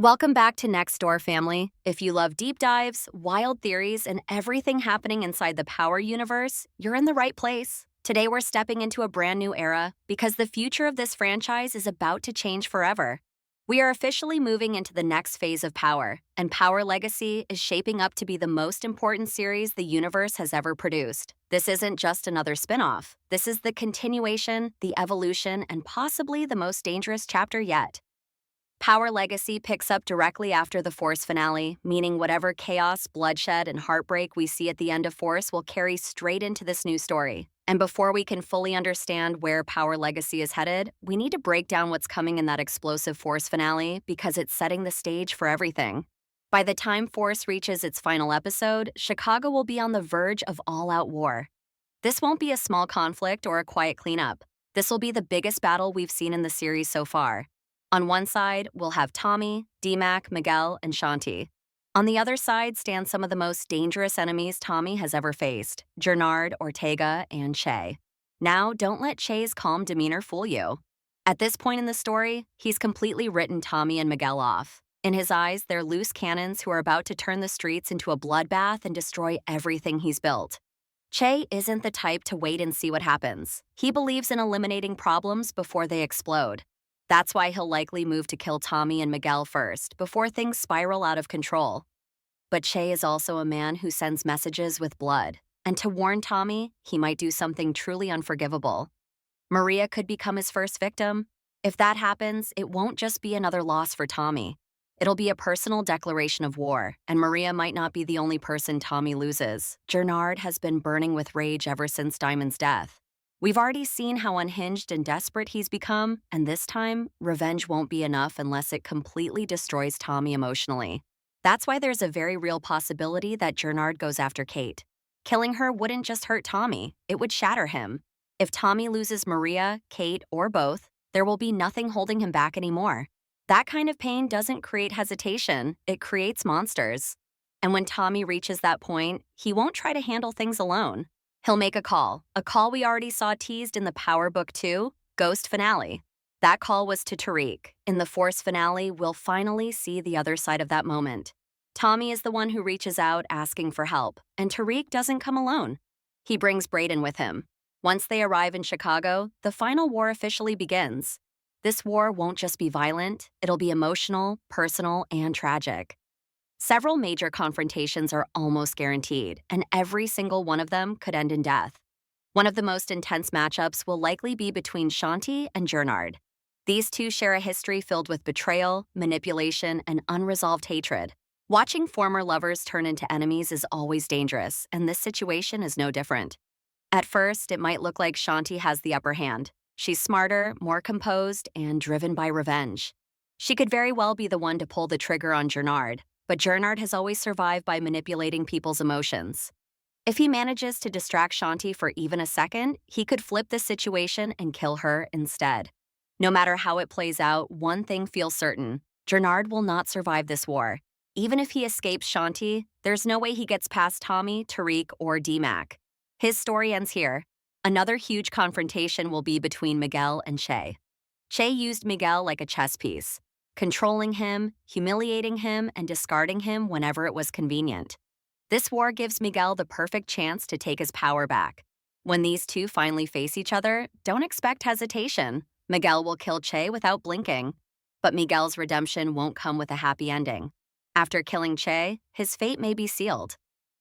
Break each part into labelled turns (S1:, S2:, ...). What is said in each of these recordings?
S1: Welcome back to Nextdoor, family. If you love deep dives, wild theories, and everything happening inside the Power universe, you're in the right place. Today, we're stepping into a brand new era because the future of this franchise is about to change forever. We are officially moving into the next phase of Power, and Power Legacy is shaping up to be the most important series the universe has ever produced. This isn't just another spin-off. This is the continuation, the evolution, and possibly the most dangerous chapter yet. Power Legacy picks up directly after the Force finale, meaning whatever chaos, bloodshed, and heartbreak we see at the end of Force will carry straight into this new story. And before we can fully understand where Power Legacy is headed, we need to break down what's coming in that explosive Force finale because it's setting the stage for everything. By the time Force reaches its final episode, Chicago will be on the verge of all-out war. This won't be a small conflict or a quiet cleanup. This will be the biggest battle we've seen in the series so far. On one side, we'll have Tommy, D-Mac, Miguel, and Shanti. On the other side stand some of the most dangerous enemies Tommy has ever faced, Gernard, Ortega, and Che. Now, don't let Che's calm demeanor fool you. At this point in the story, he's completely written Tommy and Miguel off. In his eyes, they're loose cannons who are about to turn the streets into a bloodbath and destroy everything he's built. Che isn't the type to wait and see what happens. He believes in eliminating problems before they explode. That's why he'll likely move to kill Tommy and Miguel first, before things spiral out of control. But Che is also a man who sends messages with blood, and to warn Tommy, he might do something truly unforgivable. Maria could become his first victim. If that happens, it won't just be another loss for Tommy. It'll be a personal declaration of war, and Maria might not be the only person Tommy loses. Gernard has been burning with rage ever since Diamond's death. We've already seen how unhinged and desperate he's become, and this time, revenge won't be enough unless it completely destroys Tommy emotionally. That's why there's a very real possibility that Gernard goes after Kate. Killing her wouldn't just hurt Tommy, it would shatter him. If Tommy loses Maria, Kate, or both, there will be nothing holding him back anymore. That kind of pain doesn't create hesitation, it creates monsters. And when Tommy reaches that point, he won't try to handle things alone. He'll make a call we already saw teased in the Power Book 2, Ghost Finale. That call was to Tariq. In the Force finale, we'll finally see the other side of that moment. Tommy is the one who reaches out asking for help, and Tariq doesn't come alone. He brings Brayden with him. Once they arrive in Chicago, the final war officially begins. This war won't just be violent, it'll be emotional, personal, and tragic. Several major confrontations are almost guaranteed, and every single one of them could end in death. One of the most intense matchups will likely be between Shanti and Gernard. These two share a history filled with betrayal, manipulation, and unresolved hatred. Watching former lovers turn into enemies is always dangerous, and this situation is no different. At first, it might look like Shanti has the upper hand. She's smarter, more composed, and driven by revenge. She could very well be the one to pull the trigger on Gernard, but Gernard has always survived by manipulating people's emotions. If he manages to distract Shanti for even a second, he could flip the situation and kill her instead. No matter how it plays out, one thing feels certain. Gernard will not survive this war. Even if he escapes Shanti, there's no way he gets past Tommy, Tariq, or D-Mac. His story ends here. Another huge confrontation will be between Miguel and Che. Che used Miguel like a chess piece, controlling him, humiliating him, and discarding him whenever it was convenient. This war gives Miguel the perfect chance to take his power back. When these two finally face each other, don't expect hesitation. Miguel will kill Che without blinking. But Miguel's redemption won't come with a happy ending. After killing Che, his fate may be sealed.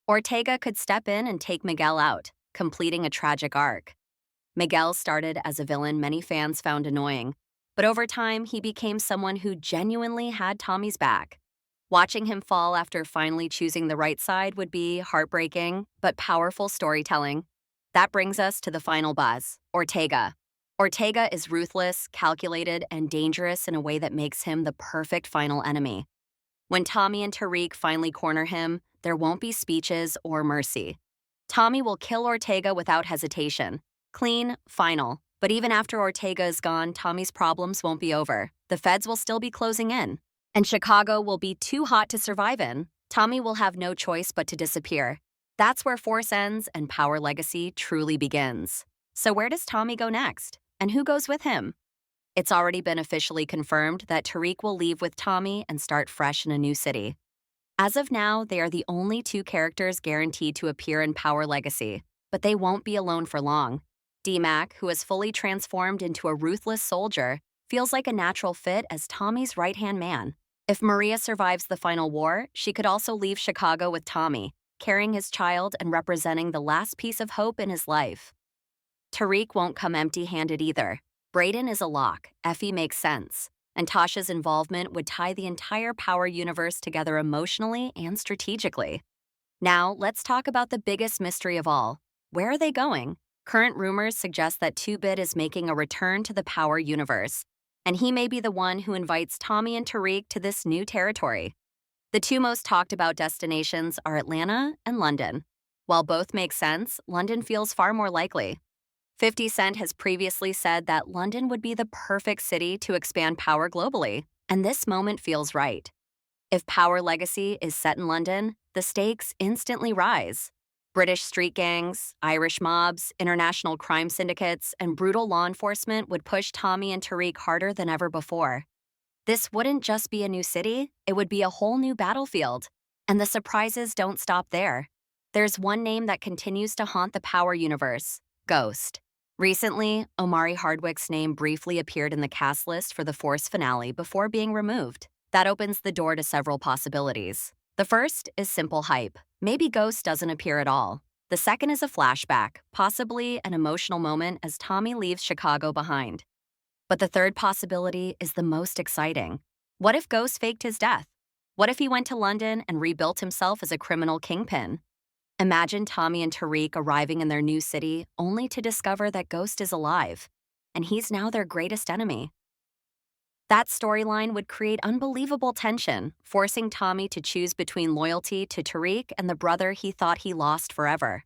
S1: Ortega could step in and take Miguel out, completing a tragic arc. Miguel started as a villain many fans found annoying, but over time he became someone who genuinely had Tommy's back. Watching him fall after finally choosing the right side would be heartbreaking, but powerful storytelling. That brings us to the final boss, Ortega. Ortega is ruthless, calculated, and dangerous in a way that makes him the perfect final enemy. When Tommy and Tariq finally corner him, there won't be speeches or mercy. Tommy will kill Ortega without hesitation. Clean, final. But even after Ortega is gone, Tommy's problems won't be over. The feds will still be closing in. And Chicago will be too hot to survive in. Tommy will have no choice but to disappear. That's where Force ends and Power Legacy truly begins. So where does Tommy go next? And who goes with him? It's already been officially confirmed that Tariq will leave with Tommy and start fresh in a new city. As of now, they are the only two characters guaranteed to appear in Power Legacy, but they won't be alone for long. D-Mac, who has fully transformed into a ruthless soldier, feels like a natural fit as Tommy's right-hand man. If Maria survives the final war, she could also leave Chicago with Tommy, carrying his child and representing the last piece of hope in his life. Tariq won't come empty-handed either. Brayden is a lock, Effie makes sense, and Tasha's involvement would tie the entire Power universe together emotionally and strategically. Now, let's talk about the biggest mystery of all. Where are they going? Current rumors suggest that 2-Bit is making a return to the Power universe, and he may be the one who invites Tommy and Tariq to this new territory. The two most talked about destinations are Atlanta and London. While both make sense, London feels far more likely. 50 Cent has previously said that London would be the perfect city to expand Power globally, and this moment feels right. If Power Legacy is set in London, the stakes instantly rise. British street gangs, Irish mobs, international crime syndicates, and brutal law enforcement would push Tommy and Tariq harder than ever before. This wouldn't just be a new city, it would be a whole new battlefield. And the surprises don't stop there. There's one name that continues to haunt the Power universe: Ghost. Recently, Omari Hardwick's name briefly appeared in the cast list for the Force finale before being removed. That opens the door to several possibilities. The first is simple hype. Maybe Ghost doesn't appear at all. The second is a flashback, possibly an emotional moment as Tommy leaves Chicago behind. But the third possibility is the most exciting. What if Ghost faked his death? What if he went to London and rebuilt himself as a criminal kingpin? Imagine Tommy and Tariq arriving in their new city only to discover that Ghost is alive, and he's now their greatest enemy. That storyline would create unbelievable tension, forcing Tommy to choose between loyalty to Tariq and the brother he thought he lost forever.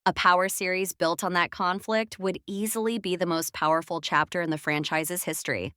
S1: A Power series built on that conflict would easily be the most powerful chapter in the franchise's history.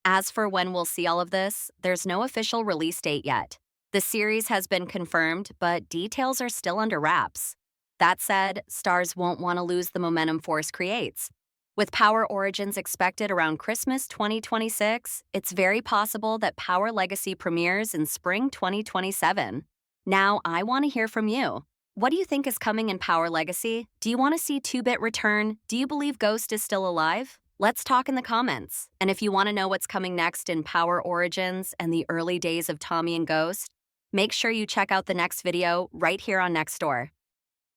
S1: As for when we'll see all of this, there's no official release date yet. The series has been confirmed, but details are still under wraps. That said, stars won't want to lose the momentum Force creates. With Power Origins expected around Christmas 2026, it's very possible that Power Legacy premieres in spring 2027. Now, I want to hear from you. What do you think is coming in Power Legacy? Do you want to see 2-Bit return? Do you believe Ghost is still alive? Let's talk in the comments. And if you want to know what's coming next in Power Origins and the early days of Tommy and Ghost, make sure you check out the next video right here on Nextdoor.